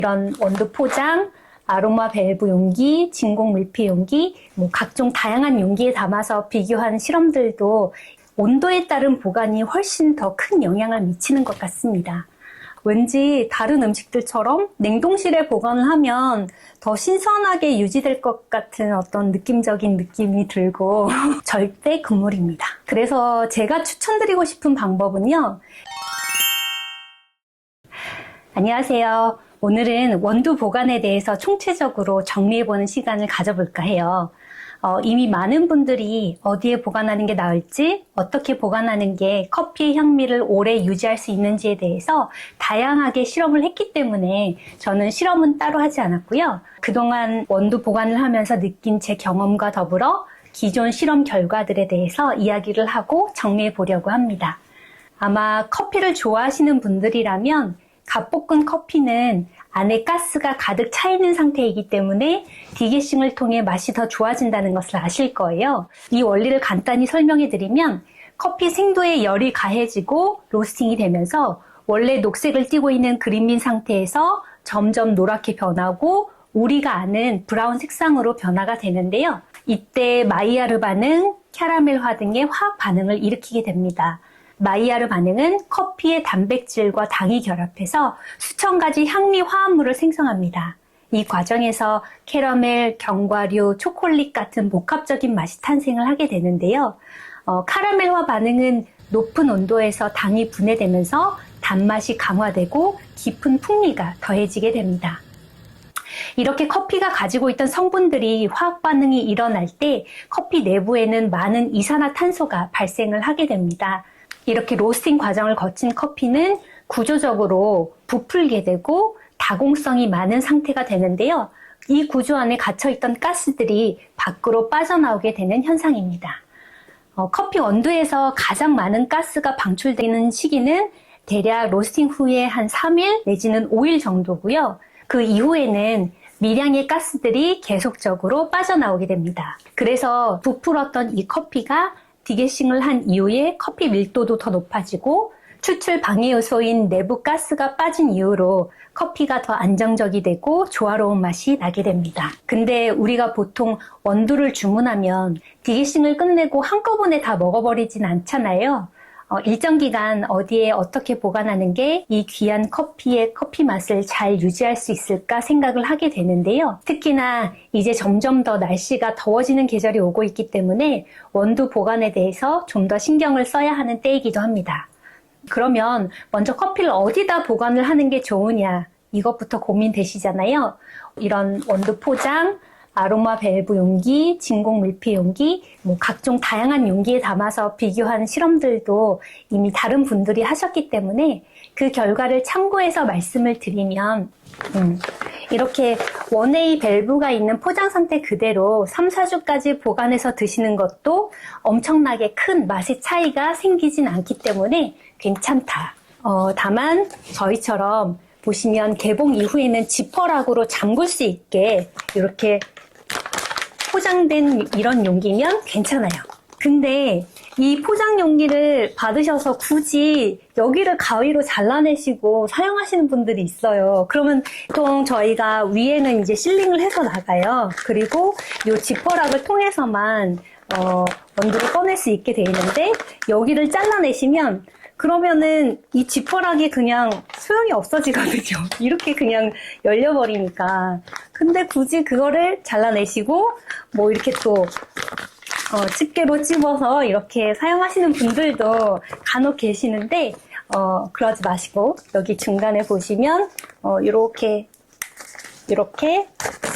이런 원두 포장, 아로마 밸브 용기, 진공 밀폐 용기, 각종 다양한 용기에 담아서 비교한 실험들도 온도에 따른 보관이 훨씬 더 큰 영향을 미치는 것 같습니다. 왠지 다른 음식들처럼 냉동실에 보관을 하면 더 신선하게 유지될 것 같은 어떤 느낌적인 느낌이 들고 절대 금물입니다. 그래서 제가 추천드리고 싶은 방법은요. 안녕하세요. 오늘은 원두 보관에 대해서 총체적으로 정리해보는 시간을 가져볼까 해요. 이미 많은 분들이 어디에 보관하는 게 나을지, 어떻게 보관하는 게 커피의 향미를 오래 유지할 수 있는지에 대해서 다양하게 실험을 했기 때문에 저는 실험은 따로 하지 않았고요. 그동안 원두 보관을 하면서 느낀 제 경험과 더불어 기존 실험 결과들에 대해서 이야기를 하고 정리해 보려고 합니다. 아마 커피를 좋아하시는 분들이라면 갓볶은 커피는 안에 가스가 가득 차 있는 상태이기 때문에 디게싱을 통해 맛이 더 좋아진다는 것을 아실 거예요. 이 원리를 간단히 설명해 드리면 커피 생도에 열이 가해지고 로스팅이 되면서 원래 녹색을 띠고 있는 그린빈 상태에서 점점 노랗게 변하고 우리가 아는 브라운 색상으로 변화가 되는데요. 이때 마이야르 반응, 캐러멜화 등의 화학 반응을 일으키게 됩니다. 마이야르 반응은 커피의 단백질과 당이 결합해서 수천 가지 향미 화합물을 생성합니다. 이 과정에서 캐러멜, 견과류, 초콜릿 같은 복합적인 맛이 탄생을 하게 되는데요. 카라멜화 반응은 높은 온도에서 당이 분해되면서 단맛이 강화되고 깊은 풍미가 더해지게 됩니다. 이렇게 커피가 가지고 있던 성분들이 화학 반응이 일어날 때 커피 내부에는 많은 이산화탄소가 발생을 하게 됩니다. 이렇게 로스팅 과정을 거친 커피는 구조적으로 부풀게 되고 다공성이 많은 상태가 되는데요. 이 구조 안에 갇혀있던 가스들이 밖으로 빠져나오게 되는 현상입니다. 커피 원두에서 가장 많은 가스가 방출되는 시기는 대략 로스팅 후에 한 3일 내지는 5일 정도고요. 그 이후에는 미량의 가스들이 계속적으로 빠져나오게 됩니다. 그래서 부풀었던 이 커피가 디게싱을 한 이후에 커피 밀도도 더 높아지고 추출 방해 요소인 내부 가스가 빠진 이후로 커피가 더 안정적이 되고 조화로운 맛이 나게 됩니다. 근데 우리가 보통 원두를 주문하면 디게싱을 끝내고 한꺼번에 다 먹어버리진 않잖아요. 일정 기간 어디에 어떻게 보관하는 게 이 귀한 커피의 커피 맛을 잘 유지할 수 있을까 생각을 하게 되는데요. 특히나 이제 점점 더 날씨가 더워지는 계절이 오고 있기 때문에 원두 보관에 대해서 좀 더 신경을 써야 하는 때이기도 합니다. 그러면 먼저 커피를 어디다 보관을 하는 게 좋으냐, 이것부터 고민되시잖아요. 이런 원두 포장, 아로마 밸브 용기, 진공 밀폐 용기, 각종 다양한 용기에 담아서 비교한 실험들도 이미 다른 분들이 하셨기 때문에 그 결과를 참고해서 말씀을 드리면 이렇게 원웨이 밸브가 있는 포장 상태 그대로 3, 4주까지 보관해서 드시는 것도 엄청나게 큰 맛의 차이가 생기진 않기 때문에 괜찮다. 다만 저희처럼 보시면 개봉 이후에는 지퍼락으로 잠글 수 있게 이렇게 포장된 이런 용기면 괜찮아요. 근데 이 포장 용기를 받으셔서 굳이 여기를 가위로 잘라내시고 사용하시는 분들이 있어요. 그러면 보통 저희가 위에는 이제 실링을 해서 나가요. 그리고 이 지퍼락을 통해서만 원두를 꺼낼 수 있게 돼 있는데 여기를 잘라내시면 그러면은 이 지퍼락이 그냥 소용이 없어지거든요. 이렇게 그냥 열려버리니까. 근데 굳이 그거를 잘라내시고 이렇게 또 집게로 찝어서 이렇게 사용하시는 분들도 간혹 계시는데 그러지 마시고 여기 중간에 보시면 이렇게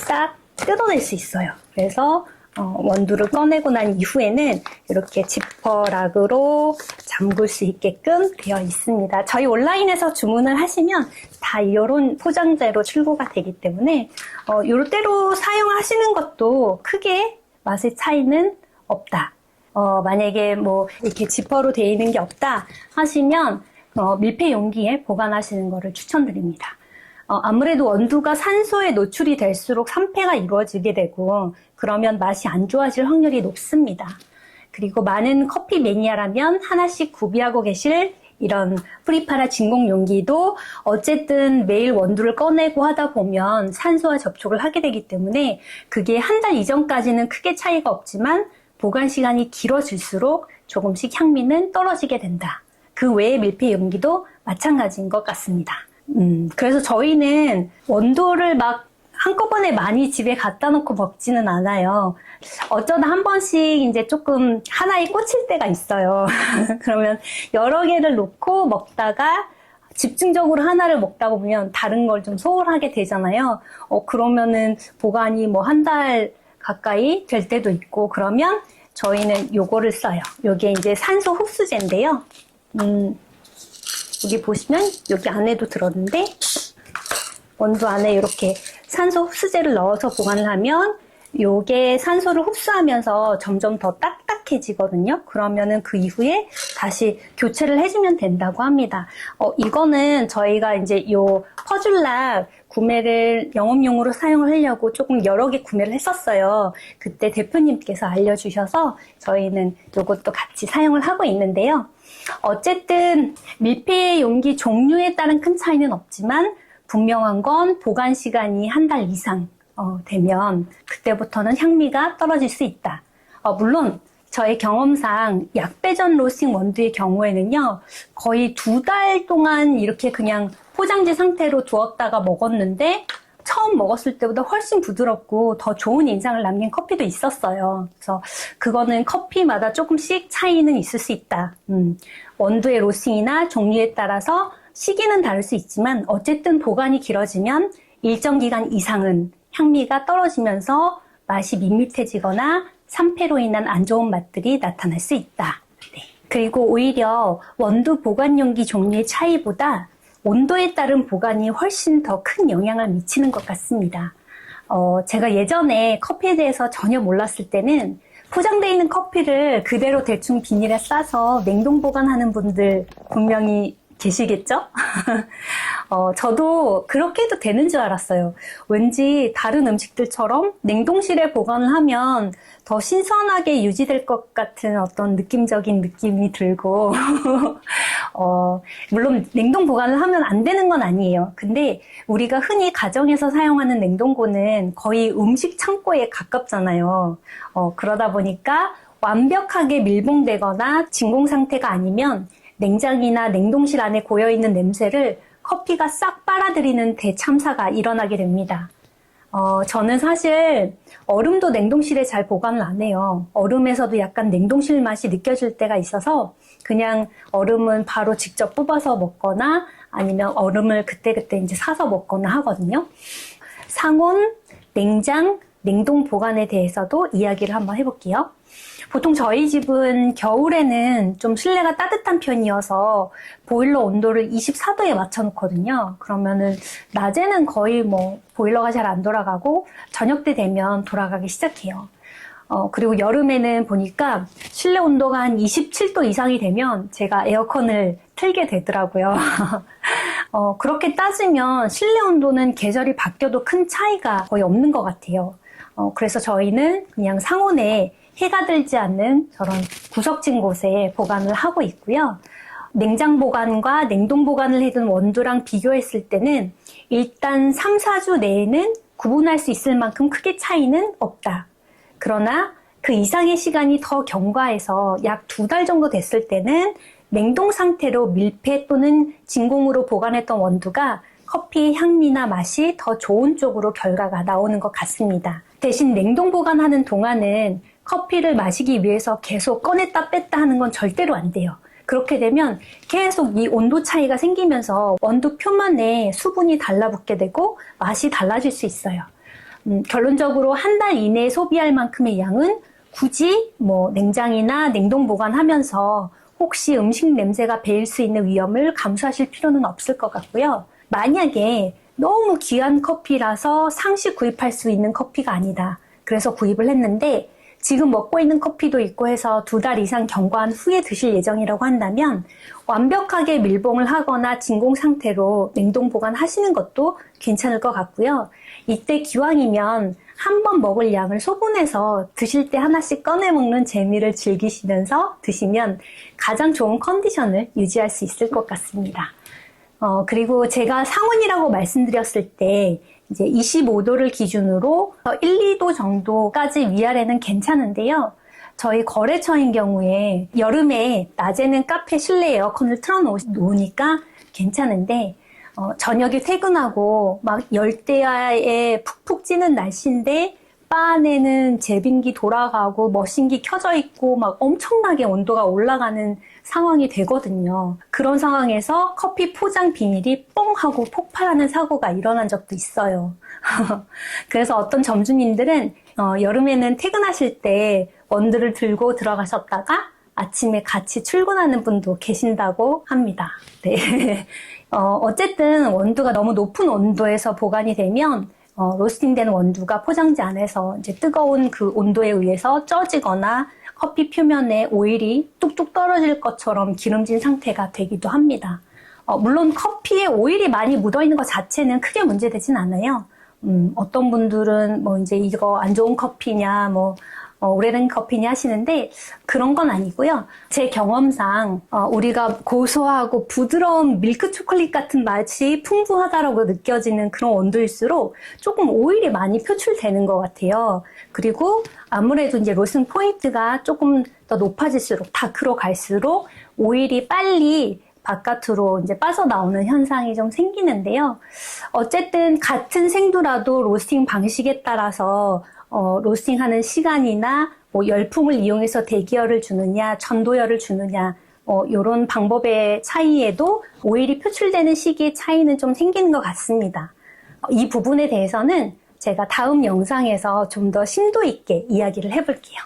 싹 뜯어낼 수 있어요. 그래서 원두를 꺼내고 난 이후에는 이렇게 지퍼락으로 잠글 수 있게끔 되어 있습니다. 저희 온라인에서 주문을 하시면 다 이런 포장재로 출고가 되기 때문에 이때로 사용하시는 것도 크게 맛의 차이는 없다. 만약에 이렇게 지퍼로 되어 있는 게 없다 하시면 밀폐 용기에 보관하시는 것을 추천드립니다. 아무래도 원두가 산소에 노출이 될수록 산패가 이루어지게 되고 그러면 맛이 안 좋아질 확률이 높습니다. 그리고 많은 커피 매니아라면 하나씩 구비하고 계실 이런 프리파라 진공 용기도 어쨌든 매일 원두를 꺼내고 하다 보면 산소와 접촉을 하게 되기 때문에 그게 한 달 이전까지는 크게 차이가 없지만 보관 시간이 길어질수록 조금씩 향미는 떨어지게 된다. 그 외의 밀폐 용기도 마찬가지인 것 같습니다. 그래서 저희는 원두를 막 한꺼번에 많이 집에 갖다 놓고 먹지는 않아요. 어쩌다 한 번씩 이제 조금 하나에 꽂힐 때가 있어요. 그러면 여러 개를 놓고 먹다가 집중적으로 하나를 먹다 보면 다른 걸 좀 소홀하게 되잖아요. 그러면은 보관이 뭐 한 달 가까이 될 때도 있고, 그러면 저희는 요거를 써요. 요게 이제 산소 흡수제인데요. 여기 보시면 여기 안에도 들었는데, 원두 안에 이렇게 산소 흡수제를 넣어서 보관을 하면 요게 산소를 흡수하면서 점점 더 딱딱해지거든요. 그러면은 그 이후에 다시 교체를 해주면 된다고 합니다. 이거는 저희가 이제 요 퍼즐락 구매를 영업용으로 사용을 하려고 조금 여러 개 구매를 했었어요. 그때 대표님께서 알려주셔서 저희는 요것도 같이 사용을 하고 있는데요. 어쨌든 밀폐 용기 종류에 따른 큰 차이는 없지만 분명한 건 보관 시간이 한 달 이상 되면 그때부터는 향미가 떨어질 수 있다. 물론 저의 경험상 약배전 로스팅 원두의 경우에는요, 거의 2달 동안 이렇게 그냥 포장지 상태로 두었다가 먹었는데 처음 먹었을 때보다 훨씬 부드럽고 더 좋은 인상을 남긴 커피도 있었어요. 그래서 그거는 커피마다 조금씩 차이는 있을 수 있다. 원두의 로스팅이나 종류에 따라서 시기는 다를 수 있지만 어쨌든 보관이 길어지면 일정 기간 이상은 향미가 떨어지면서 맛이 밋밋해지거나 산패로 인한 안 좋은 맛들이 나타날 수 있다. 네. 그리고 오히려 원두 보관 용기 종류의 차이보다 온도에 따른 보관이 훨씬 더 큰 영향을 미치는 것 같습니다. 제가 예전에 커피에 대해서 전혀 몰랐을 때는 포장되어 있는 커피를 그대로 대충 비닐에 싸서 냉동 보관하는 분들 분명히 계시겠죠? 저도 그렇게 해도 되는 줄 알았어요. 왠지 다른 음식들처럼 냉동실에 보관을 하면 더 신선하게 유지될 것 같은 어떤 느낌적인 느낌이 들고 물론 냉동 보관을 하면 안 되는 건 아니에요. 근데 우리가 흔히 가정에서 사용하는 냉동고는 거의 음식 창고에 가깝잖아요. 그러다 보니까 완벽하게 밀봉되거나 진공 상태가 아니면 냉장이나 냉동실 안에 고여있는 냄새를 커피가 싹 빨아들이는 대참사가 일어나게 됩니다. 저는 사실 얼음도 냉동실에 잘 보관을 안 해요. 얼음에서도 약간 냉동실 맛이 느껴질 때가 있어서 그냥 얼음은 바로 직접 뽑아서 먹거나 아니면 얼음을 그때그때 이제 사서 먹거나 하거든요. 상온, 냉장, 냉동 보관에 대해서도 이야기를 한번 해볼게요. 보통 저희 집은 겨울에는 좀 실내가 따뜻한 편이어서 보일러 온도를 24도에 맞춰놓거든요. 그러면은 낮에는 거의 뭐 보일러가 잘 안 돌아가고 저녁 때 되면 돌아가기 시작해요. 그리고 여름에는 보니까 실내 온도가 한 27도 이상이 되면 제가 에어컨을 틀게 되더라고요. 그렇게 따지면 실내 온도는 계절이 바뀌어도 큰 차이가 거의 없는 것 같아요. 그래서 저희는 그냥 상온에 해가 들지 않는 저런 구석진 곳에 보관을 하고 있고요. 냉장 보관과 냉동 보관을 해둔 원두랑 비교했을 때는 일단 3, 4주 내에는 구분할 수 있을 만큼 크게 차이는 없다. 그러나 그 이상의 시간이 더 경과해서 약 2달 정도 됐을 때는 냉동 상태로 밀폐 또는 진공으로 보관했던 원두가 커피의 향미나 맛이 더 좋은 쪽으로 결과가 나오는 것 같습니다. 대신 냉동 보관하는 동안은 커피를 마시기 위해서 계속 꺼냈다 뺐다 하는 건 절대로 안 돼요. 그렇게 되면 계속 이 온도 차이가 생기면서 원두 표면에 수분이 달라붙게 되고 맛이 달라질 수 있어요. 결론적으로 한 달 이내에 소비할 만큼의 양은 굳이 뭐 냉장이나 냉동 보관하면서 혹시 음식 냄새가 배일 수 있는 위험을 감수하실 필요는 없을 것 같고요. 만약에 너무 귀한 커피라서 상시 구입할 수 있는 커피가 아니다. 그래서 구입을 했는데 지금 먹고 있는 커피도 있고 해서 2달 이상 경과한 후에 드실 예정이라고 한다면 완벽하게 밀봉을 하거나 진공 상태로 냉동 보관하시는 것도 괜찮을 것 같고요. 이때 기왕이면 한 번 먹을 양을 소분해서 드실 때 하나씩 꺼내 먹는 재미를 즐기시면서 드시면 가장 좋은 컨디션을 유지할 수 있을 것 같습니다. 그리고 제가 상온이라고 말씀드렸을 때 이제 25도를 기준으로 1, 2도 정도까지 위아래는 괜찮은데요. 저희 거래처인 경우에 여름에 낮에는 카페 실내 에어컨을 틀어놓으니까 괜찮은데 저녁에 퇴근하고 막 열대야에 푹푹 찌는 날씨인데 바 안에는 제빙기 돌아가고 머신기 켜져 있고 막 엄청나게 온도가 올라가는 상황이 되거든요. 그런 상황에서 커피 포장 비닐이 뻥 하고 폭발하는 사고가 일어난 적도 있어요. 그래서 어떤 점주님들은 여름에는 퇴근하실 때 원두를 들고 들어가셨다가 아침에 같이 출근하는 분도 계신다고 합니다. 네. 어쨌든 원두가 너무 높은 온도에서 보관이 되면 로스팅된 원두가 포장지 안에서 이제 뜨거운 그 온도에 의해서 쪄지거나 커피 표면에 오일이 뚝뚝 떨어질 것처럼 기름진 상태가 되기도 합니다. 물론 커피에 오일이 많이 묻어있는 것 자체는 크게 문제되진 않아요. 어떤 분들은 뭐 이제 이거 안 좋은 커피냐, 오래된 커피냐 하시는데 그런 건 아니고요. 제 경험상 우리가 고소하고 부드러운 밀크 초콜릿 같은 맛이 풍부하다라고 느껴지는 그런 온도일수록 조금 오일이 많이 표출되는 것 같아요. 그리고 아무래도 이제 로스팅 포인트가 조금 더 높아질수록 다크로 갈수록 오일이 빨리 바깥으로 이제 빠져나오는 현상이 좀 생기는데요. 어쨌든 같은 생두라도 로스팅 방식에 따라서 로스팅하는 시간이나 뭐 열풍을 이용해서 대기열을 주느냐, 전도열을 주느냐, 이런 방법의 차이에도 오일이 표출되는 시기의 차이는 좀 생기는 것 같습니다. 이 부분에 대해서는 제가 다음 영상에서 좀 더 심도 있게 이야기를 해볼게요.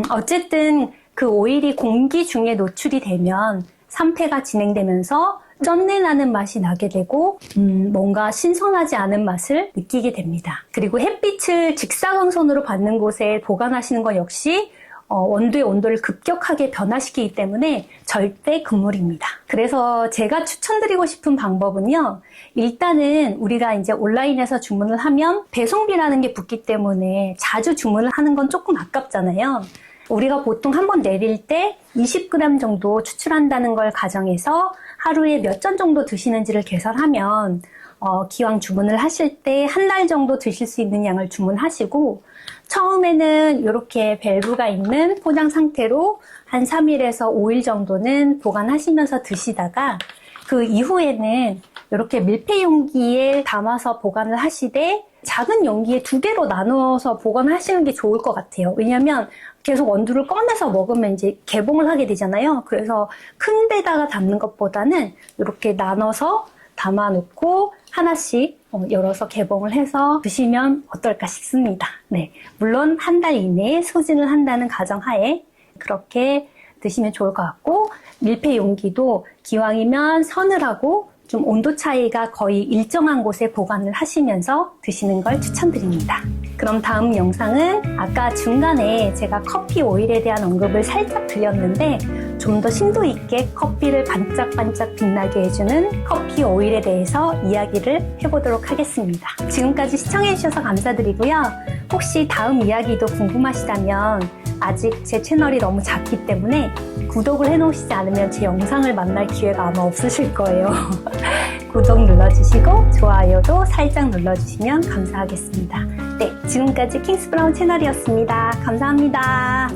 어쨌든 그 오일이 공기 중에 노출이 되면 산패가 진행되면서 쩐내 나는 맛이 나게 되고 뭔가 신선하지 않은 맛을 느끼게 됩니다. 그리고 햇빛을 직사광선으로 받는 곳에 보관하시는 것 역시 원두의 온도를 급격하게 변화시키기 때문에 절대 금물입니다. 그래서 제가 추천드리고 싶은 방법은요. 일단은 우리가 이제 온라인에서 주문을 하면 배송비라는 게 붙기 때문에 자주 주문을 하는 건 조금 아깝잖아요. 우리가 보통 한번 내릴 때 20g 정도 추출한다는 걸 가정해서 하루에 몇 잔 정도 드시는지를 계산하면 기왕 주문을 하실 때 한 달 정도 드실 수 있는 양을 주문하시고 처음에는 이렇게 밸브가 있는 포장 상태로 한 3일에서 5일 정도는 보관하시면서 드시다가 그 이후에는 이렇게 밀폐 용기에 담아서 보관을 하시되 작은 용기에 2개로 나누어서 보관하시는 게 좋을 것 같아요. 왜냐하면 계속 원두를 꺼내서 먹으면 이제 개봉을 하게 되잖아요. 그래서 큰 데다가 담는 것보다는 이렇게 나눠서 담아놓고 하나씩 열어서 개봉을 해서 드시면 어떨까 싶습니다. 네, 물론 한 달 이내에 소진을 한다는 가정하에 그렇게 드시면 좋을 것 같고 밀폐 용기도 기왕이면 서늘하고 좀 온도 차이가 거의 일정한 곳에 보관을 하시면서 드시는 걸 추천드립니다. 그럼 다음 영상은 아까 중간에 제가 커피 오일에 대한 언급을 살짝 드렸는데 좀 더 심도 있게 커피를 반짝반짝 빛나게 해주는 커피 오일에 대해서 이야기를 해보도록 하겠습니다. 지금까지 시청해주셔서 감사드리고요. 혹시 다음 이야기도 궁금하시다면 아직 제 채널이 너무 작기 때문에 구독을 해놓으시지 않으면 제 영상을 만날 기회가 아마 없으실 거예요. 구독 눌러주시고 좋아요도 살짝 눌러주시면 감사하겠습니다. 네, 지금까지 킹스브라운 채널이었습니다. 감사합니다.